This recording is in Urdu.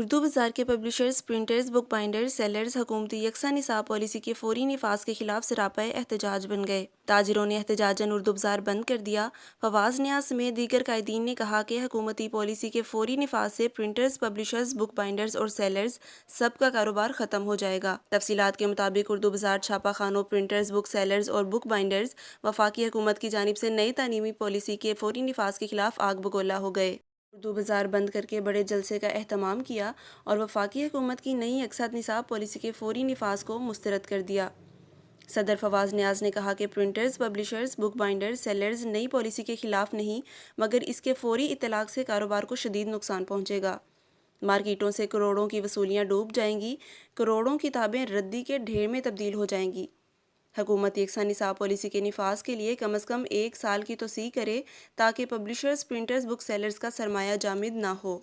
اردو بازار کے پبلشرز، پرنٹرز، بک بائنڈرز، سیلرز حکومتی یکساں نصاب پالیسی کے فوری نفاذ کے خلاف سراپا احتجاج بن گئے۔ تاجروں نے احتجاجاً اردو بازار بند کر دیا۔ فواز نیاز سمیت دیگر قائدین نے کہا کہ حکومتی پالیسی کے فوری نفاذ سے پرنٹرز، پبلشرز، بک بائنڈرز اور سیلرز سب کا کاروبار ختم ہو جائے گا۔ تفصیلات کے مطابق اردو بازار چھاپہ خانوں، پرنٹرز، بک سیلرز اور بک بائنڈرز وفاقی حکومت کی جانب سے نئی تعلیمی پالیسی کے فوری نفاذ کے خلاف آگ بگولا ہو گئے۔ اردو بازار بند کر کے بڑے جلسے کا اہتمام کیا اور وفاقی حکومت کی نئی یکساں نصاب پالیسی کے فوری نفاذ کو مسترد کر دیا۔ صدر فواز نیاز نے کہا کہ پرنٹرز، پبلشرز، بک بائنڈرز، سیلرز نئی پالیسی کے خلاف نہیں مگر اس کے فوری اطلاق سے کاروبار کو شدید نقصان پہنچے گا۔ مارکیٹوں سے کروڑوں کی وصولیاں ڈوب جائیں گی، کروڑوں کتابیں ردی کے ڈھیر میں تبدیل ہو جائیں گی۔ حکومت یکساں نصاب پالیسی کے نفاذ کے لیے کم از کم 1 سال کی توسیع کرے تاکہ پبلشرز، پرنٹرز، بک سیلرز کا سرمایہ جامد نہ ہو۔